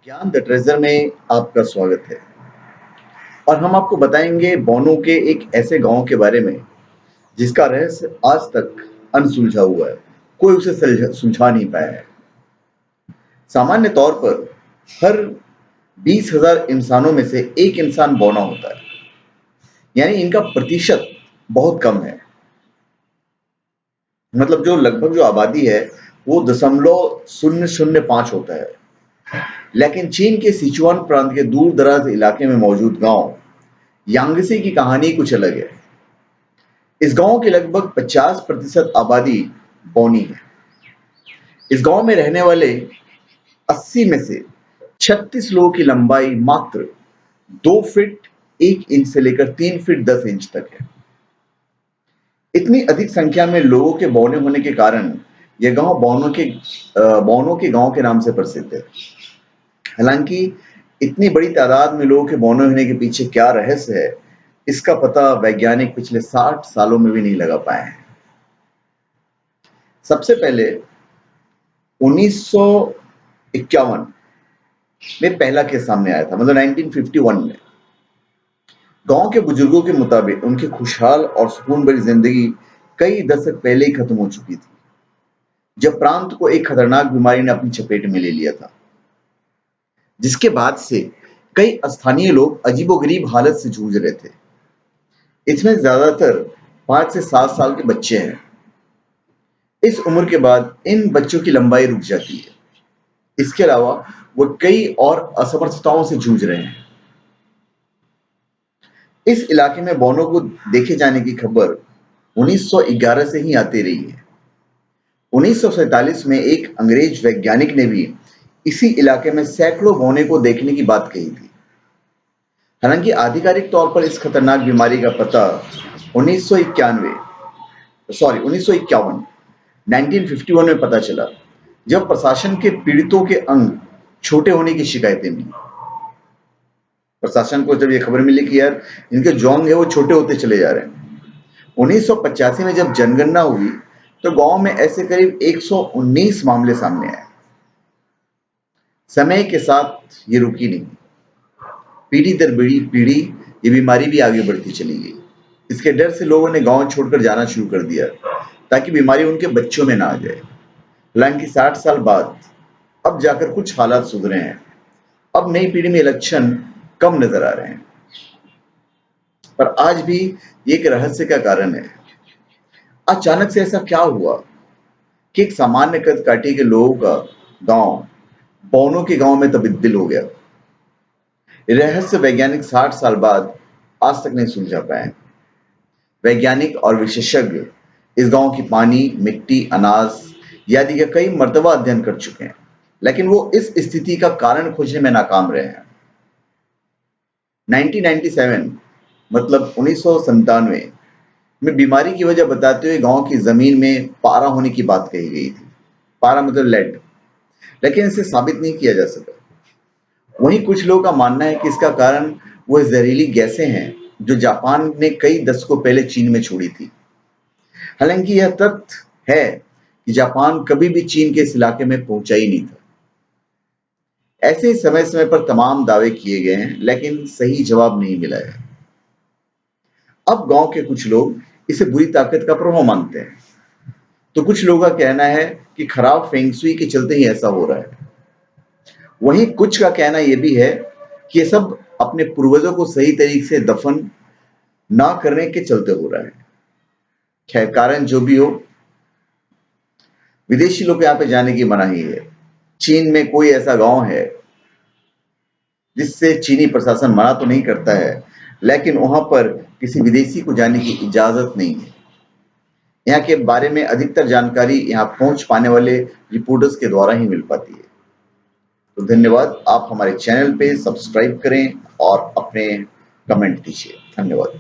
ज्ञान the treasure में आपका स्वागत है। और हम आपको बताएंगे बोनो के एक ऐसे गांव के बारे में जिसका रहस्य आज तक अनसुलझा हुआ है। कोई उसे सुलझा नहीं पाया है। सामान्य तौर पर हर 20,000 इंसानों में से एक इंसान बौना होता है, यानी इनका प्रतिशत बहुत कम है। मतलब जो आबादी है वो 0.005 होता है। लेकिन चीन के सिचुआन प्रांत के दूर दराज इलाके में मौजूद गांव यांगसी की कहानी कुछ अलग है। इस गांव की लगभग 50% आबादी बौनी है। इस गांव में रहने वाले 80 में से 36 लोगों की लंबाई मात्र 2 फीट 1 इंच से लेकर 3 फीट 10 इंच तक है। इतनी अधिक संख्या में लोगों के बौने होने के कारण यह गांव बौनों के गांव के नाम से प्रसिद्ध है। हालांकि इतनी बड़ी तादाद में लोगों के बौने होने के पीछे क्या रहस्य है, इसका पता वैज्ञानिक पिछले 60 सालों में भी नहीं लगा पाए हैं। सबसे पहले 1951 में पहला केस सामने आया था, मतलब 1951 में। गांव के बुजुर्गों के मुताबिक उनकी खुशहाल और सुकून भरी जिंदगी कई दशक पहले ही खत्म हो चुकी थी, जब प्रांत को एक खतरनाक बीमारी ने अपनी चपेट में ले लिया था, जिसके बाद से कई स्थानीय लोग अजीबोगरीब हालत से जूझ रहे थे। इसमें ज्यादातर 5 से 7 साल के बच्चे हैं। इस उम्र के बाद इन बच्चों की लंबाई रुक जाती है। इसके अलावा वो कई और असमर्थताओं से जूझ रहे हैं। इस इलाके में बौनों को देखे जाने की खबर 1911 से ही आती रही है। 1947 में एक अंग्रेज वैज्ञानिक ने भी इसी इलाके में सैकड़ों बौने को देखने की बात कही थी। हालांकि आधिकारिक तौर पर इस खतरनाक बीमारी का पता 1951 1951 में पता चला, जब प्रशासन के पीड़ितों के अंग छोटे होने की शिकायतें मिली। प्रशासन को जब ये खबर मिली कि यार इनके जो अंग है वो छोटे होते चले जा रहे हैं। 1985 में जब जनगणना हुई तो गांव में ऐसे करीब 119 मामले सामने आए। समय के साथ ये रुकी नहीं। पीढ़ी दर पीढ़ी ये बीमारी भी आगे बढ़ती चली गई। इसके डर से लोगों ने गांव छोड़कर जाना शुरू कर दिया, ताकि बीमारी उनके बच्चों में ना आ जाए। हालांकि 60 साल बाद अब जाकर कुछ हालात सुधरे हैं। अब नई पीढ़ी में लक्षण कम नजर आ रहे हैं, पर आज भी ये एक रहस्य का कारण है। अचानक से ऐसा क्या हुआ कि एक सामान्य कद काठी के लोगों का गांव बौनों के गांव में तब्दील हो गया? रहस्य वैज्ञानिक 60 साल बाद आज तक नहीं सुलझा पाए। वैज्ञानिक और विशेषज्ञ इस गांव की पानी, मिट्टी, अनाज आदि का कई मर्तबा अध्ययन कर चुके हैं, लेकिन वो इस स्थिति का कारण खोजने में नाकाम रहे हैं। 1997 मतलब 1997 में बीमारी की वजह बताते हुए गांव की जमीन में पारा होने की बात कही गई थी। पारा मतलब लेड, लेकिन इसे साबित नहीं किया जा सका। वहीं कुछ लोगों का मानना है कि इसका कारण वह जहरीली गैसें हैं जो जापान ने कई दशकों पहले चीन में छोड़ी थी। हालांकि यह तथ्य है कि जापान कभी भी चीन के इस इलाके में पहुंचा ही नहीं था। ऐसे ही समय समय पर तमाम दावे किए गए हैं, लेकिन सही जवाब नहीं मिला है। अब गांव के कुछ लोग इसे बुरी ताकत का प्रभाव मानते हैं, तो कुछ लोगों का कहना है कि खराब फेंगशुई के चलते ही ऐसा हो रहा है। वहीं कुछ का कहना यह भी है कि ये सब अपने पूर्वजों को सही तरीके से दफन ना करने के चलते हो रहा है। खैर, कारण जो भी हो, विदेशी लोग यहाँ पे जाने की मनाही है। चीन में कोई ऐसा गांव है जिससे चीनी प्रशासन मना तो नहीं करता है, लेकिन वहां पर किसी विदेशी को जाने की इजाजत नहीं है। यहाँ के बारे में अधिकतर जानकारी यहाँ पहुंच पाने वाले रिपोर्टर्स के द्वारा ही मिल पाती है। तो धन्यवाद। आप हमारे चैनल पे सब्सक्राइब करें और अपने कमेंट दीजिए। धन्यवाद।